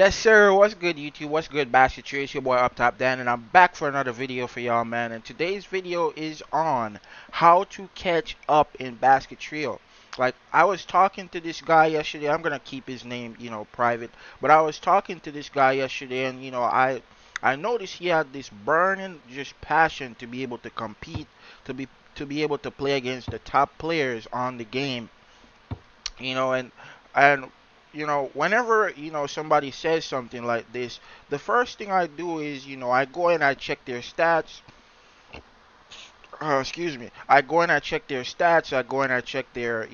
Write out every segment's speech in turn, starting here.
Yes, sir. What's good, YouTube? What's good, Basketrio? It's your boy Up Top Dan, and I'm back for another video for y'all, man. And today's video is on how to catch up in Basketrio. Like, I was talking to this guy yesterday. I'm gonna keep his name, private. But I was talking to this guy yesterday, and I noticed he had this burning just passion to be able to compete, to be able to play against the top players on the game, and whenever somebody says something like this, the first thing I do is I go and I check their stats. Excuse me. I go and I check their stats. I go and I check their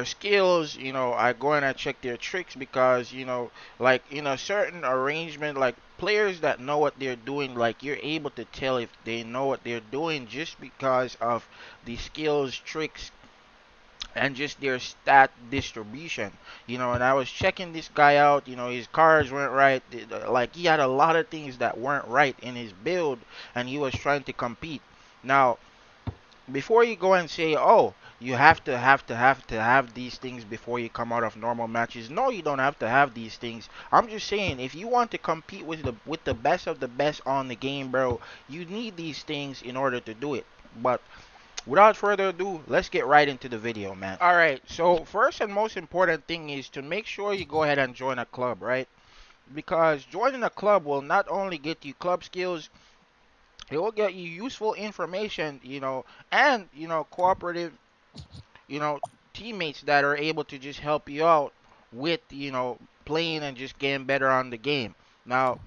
skills. I go and I check their tricks, because like in a certain arrangement, like players that know what they're doing, like you're able to tell if they know what they're doing just because of the skills, tricks, and just their stat distribution. And I was checking this guy out. His cards weren't right. Like, he had a lot of things that weren't right in his build, and he was trying to compete. Now, before you go and say, oh, you have to have these things before you come out of normal matches. No, you don't have to have these things. I'm just saying, if you want to compete with the best of the best on the game, bro, you need these things in order to do it. But without further ado, let's get right into the video, man. Alright, so first and most important thing is to make sure you go ahead and join a club, right? Because joining a club will not only get you club skills, it will get you useful information, and, cooperative, you know, teammates that are able to just help you out with, playing and just getting better on the game. Now,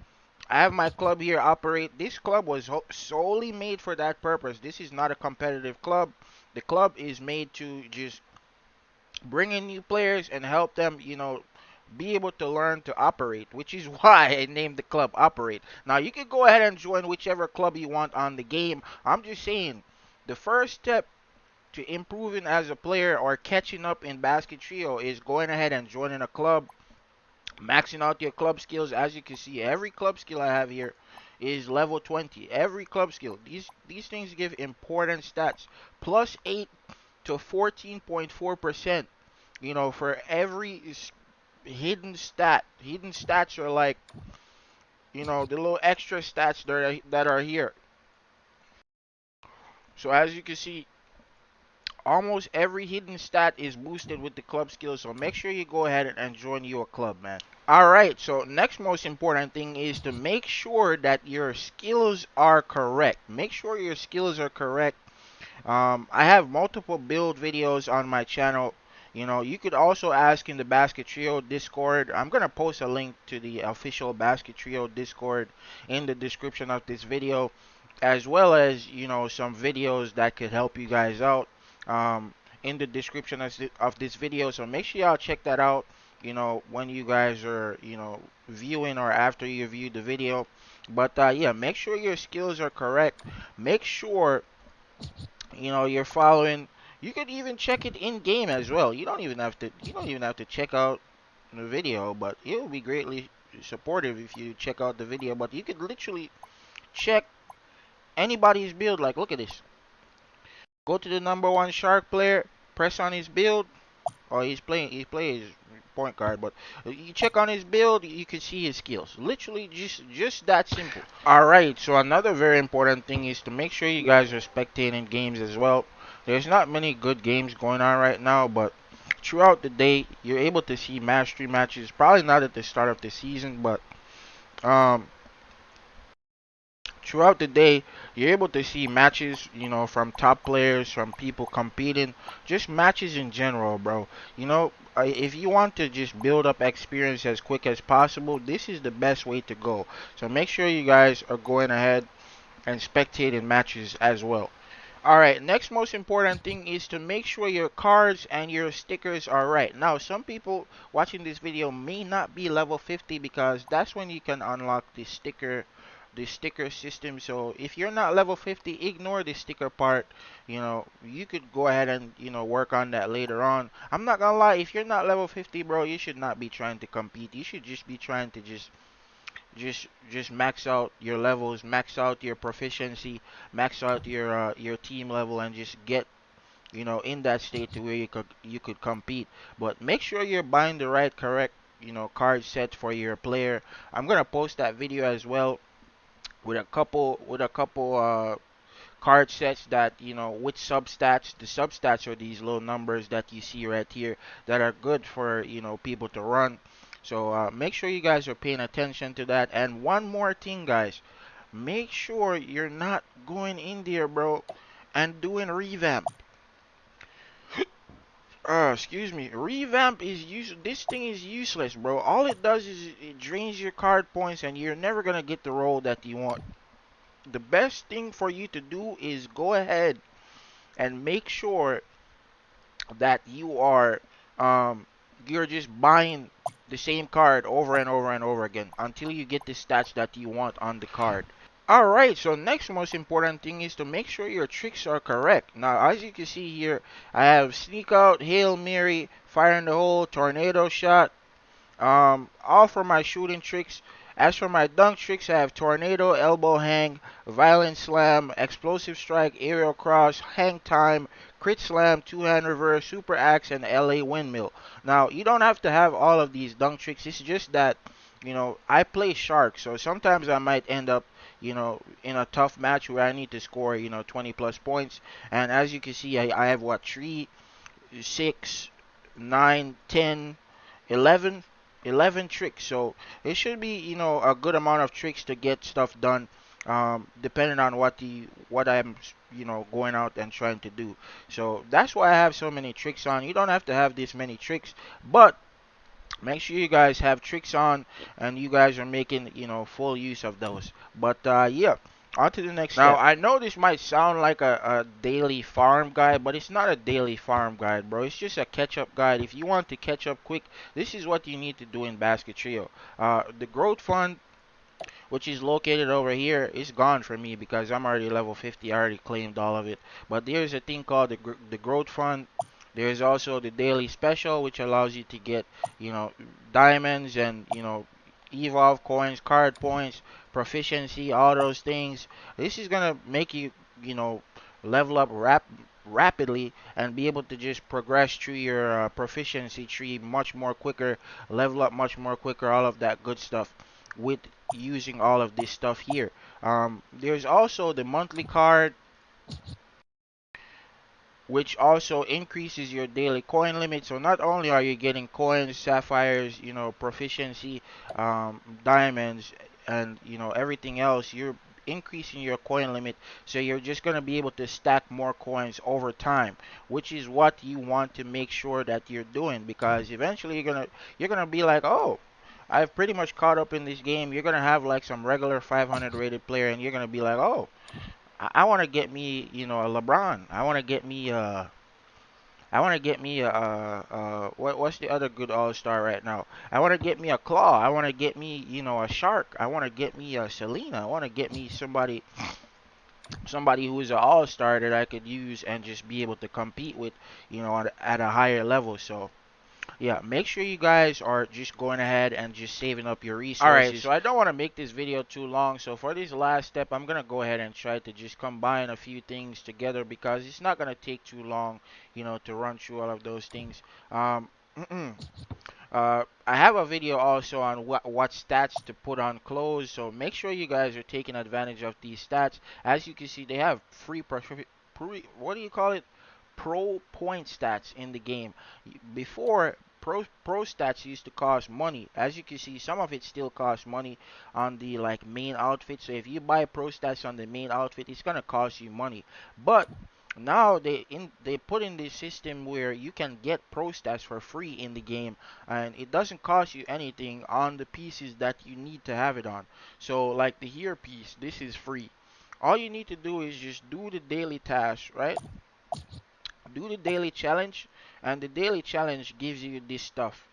I have my club here operate. This club was solely made for that purpose. This is not a competitive club. The club is made to just bring in new players and help them, be able to learn to operate, which is why I named the club Operate. Now, you can go ahead and join whichever club you want on the game. I'm just saying, the first step to improving as a player or catching up in Basketrio is going ahead and joining a club, maxing out your club skills. As you can see, every club skill I have here is level 20. Every club skill. These things give important stats. Plus 8 to 14.4%. For every hidden stat. Hidden stats are like, the little extra stats that are here. So as you can see, almost every hidden stat is boosted with the club skills. So make sure you go ahead and join your club, man. Alright, so next most important thing is to make sure that your skills are correct. Make sure your skills are correct. I have multiple build videos on my channel. You could also ask in the Basketrio Discord. I'm going to post a link to the official Basketrio Discord in the description of this video, as well as, some videos that could help you guys out in the description of this video. So make sure y'all check that out, when you guys are, viewing or after you view the video. But yeah, make sure your skills are correct. Make sure you're following. You could even check it in game as well. You don't even have to check out the video, but it will be greatly supportive if you check out the video. But you could literally check anybody's build. Like, look at this. Go to the number one shark player, press on his build. Oh, he's playing his point guard, but you check on his build, you can see his skills. Literally just that simple. Alright, so another very important thing is to make sure you guys are spectating games as well. There's not many good games going on right now, but throughout the day you're able to see mastery matches. Probably not at the start of the season, but um throughout the day you're able to see matches, from top players, from people competing, just matches in general, bro. If you want to just build up experience as quick as possible, this is the best way to go. So make sure you guys are going ahead and spectating matches as well. Alright, next most important thing is to make sure your cards and your stickers are right. Now, some people watching this video may not be level 50, because that's when you can unlock the sticker system. So if you're not level 50, ignore the sticker part. You could go ahead and work on that later on. I'm not gonna lie, if you're not level 50, bro, you should not be trying to compete. You should just be trying to just max out your levels, max out your proficiency, max out your team level, and just get in that state to where you could compete. But make sure you're buying the right correct card sets for your player. I'm gonna post that video as well with a couple card sets that with substats. The substats are these little numbers that you see right here that are good for people to run. So make sure you guys are paying attention to that. And one more thing, guys, make sure you're not going in there, bro, and doing revamp. Excuse me. Revamp is this thing is useless, bro. All it does is it drains your card points, and you're never gonna get the roll that you want. The best thing for you to do is go ahead and make sure that you're just buying the same card over and over and over again until you get the stats that you want on the card. Alright, so next most important thing is to make sure your tricks are correct. Now, as you can see here, I have Sneak Out, Hail Mary, Fire in the Hole, Tornado Shot, all for my shooting tricks. As for my dunk tricks, I have Tornado, Elbow Hang, Violent Slam, Explosive Strike, Aerial Cross, Hang Time, Crit Slam, Two-Hand Reverse, Super Axe, and LA Windmill. Now, you don't have to have all of these dunk tricks. It's just that, I play Shark, so sometimes I might end up, in a tough match where I need to score, 20 plus points. And as you can see, I have what, 3, 6, 9, 10, 11, 11 tricks. So it should be, a good amount of tricks to get stuff done, depending on what I'm, going out and trying to do. So that's why I have so many tricks on. You don't have to have this many tricks, but make sure you guys have tricks on and you guys are making full use of those. But yeah, on to the next step. Now I know this might sound like a daily farm guide, but it's not a daily farm guide, bro. It's just a catch up guide. If you want to catch up quick, this is what you need to do in Basketrio. The growth fund, which is located over here, is gone for me because I'm already level 50. I already claimed all of it. But there's a thing called the growth fund. There's also the daily special, which allows you to get, diamonds and, evolve coins, card points, proficiency, all those things. This is gonna make you, you know, level up rapidly and be able to just progress through your proficiency tree much more quicker, level up much more quicker, all of that good stuff with using all of this stuff here. There's also the monthly card, which also increases your daily coin limit. So not only are you getting coins, sapphires, proficiency, diamonds, and everything else, you're increasing your coin limit. So you're just gonna be able to stack more coins over time, which is what you want to make sure that you're doing, because eventually you're gonna be like, oh, I've pretty much caught up in this game. You're gonna have like some regular 500 rated player, and you're gonna be like, oh, I want to get me, a LeBron. I want to get me what's the other good All-Star right now? I want to get me a Claw. I want to get me, a Shark. I want to get me a Selena. I want to get me somebody who is an All-Star that I could use and just be able to compete with, at a higher level. So yeah, make sure you guys are just going ahead and just saving up your resources. Alright, so I don't want to make this video too long. So for this last step, I'm going to go ahead and try to just combine a few things together because it's not going to take too long, to run through all of those things. I have a video also on what stats to put on clothes. So make sure you guys are taking advantage of these stats. As you can see, they have what do you call it? Pro point stats in the game. Before, pro stats used to cost money. As you can see, some of it still costs money on the like main outfit. So if you buy pro stats on the main outfit, it's gonna cost you money. But now they put in this system where you can get pro stats for free in the game, and it doesn't cost you anything on the pieces that you need to have it on. So like the here piece, this is free. All you need to do is just do the daily task, right? Do the daily challenge, and the daily challenge gives you this stuff.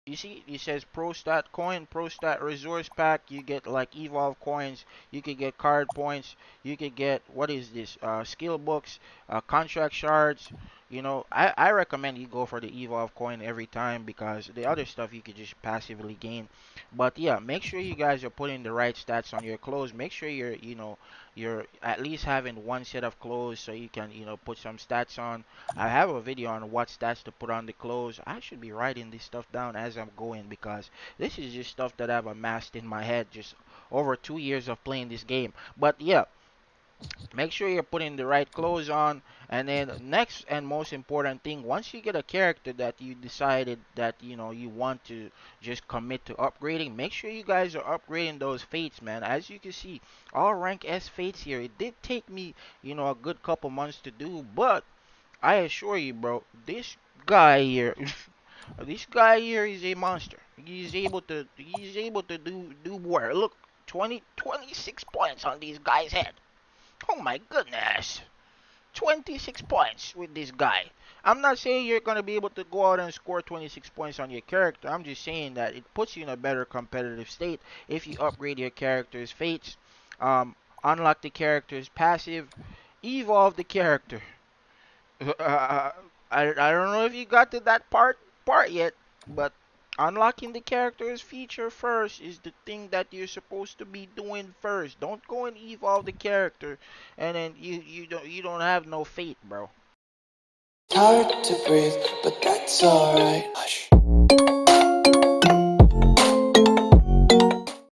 You see, it says Pro Stat Coin, Pro Stat Resource Pack. You get like Evolve coins. You could get card points. You could get, what is this? Skill books, contract shards. I recommend you go for the evolve coin every time because the other stuff you could just passively gain. But yeah, make sure you guys are putting the right stats on your clothes. Make sure you're at least having one set of clothes so you can put some stats on. I have a video on what stats to put on the clothes. I should be writing this stuff down as I'm going because this is just stuff that I've amassed in my head just over 2 years of playing this game. But yeah, make sure you're putting the right clothes on. And then next and most important thing, once you get a character that you decided that you want to just commit to upgrading, make sure you guys are upgrading those fates, man. As you can see, all rank S fates here, it did take me a good couple months to do, but I assure you, bro, this guy here this guy here is a monster. He's able to do more. Look, 26 points on these guy's head. Oh my goodness. 26 points with this guy. I'm not saying you're going to be able to go out and score 26 points on your character. I'm just saying that it puts you in a better competitive state if you upgrade your character's fates, um, unlock the character's passive, evolve the character. I don't know if you got to that part yet, but unlocking the character's feature first is the thing that you're supposed to be doing first. Don't go and evolve the character, and then you don't have no fate, bro. Hard to breathe, but that's alright. Hush.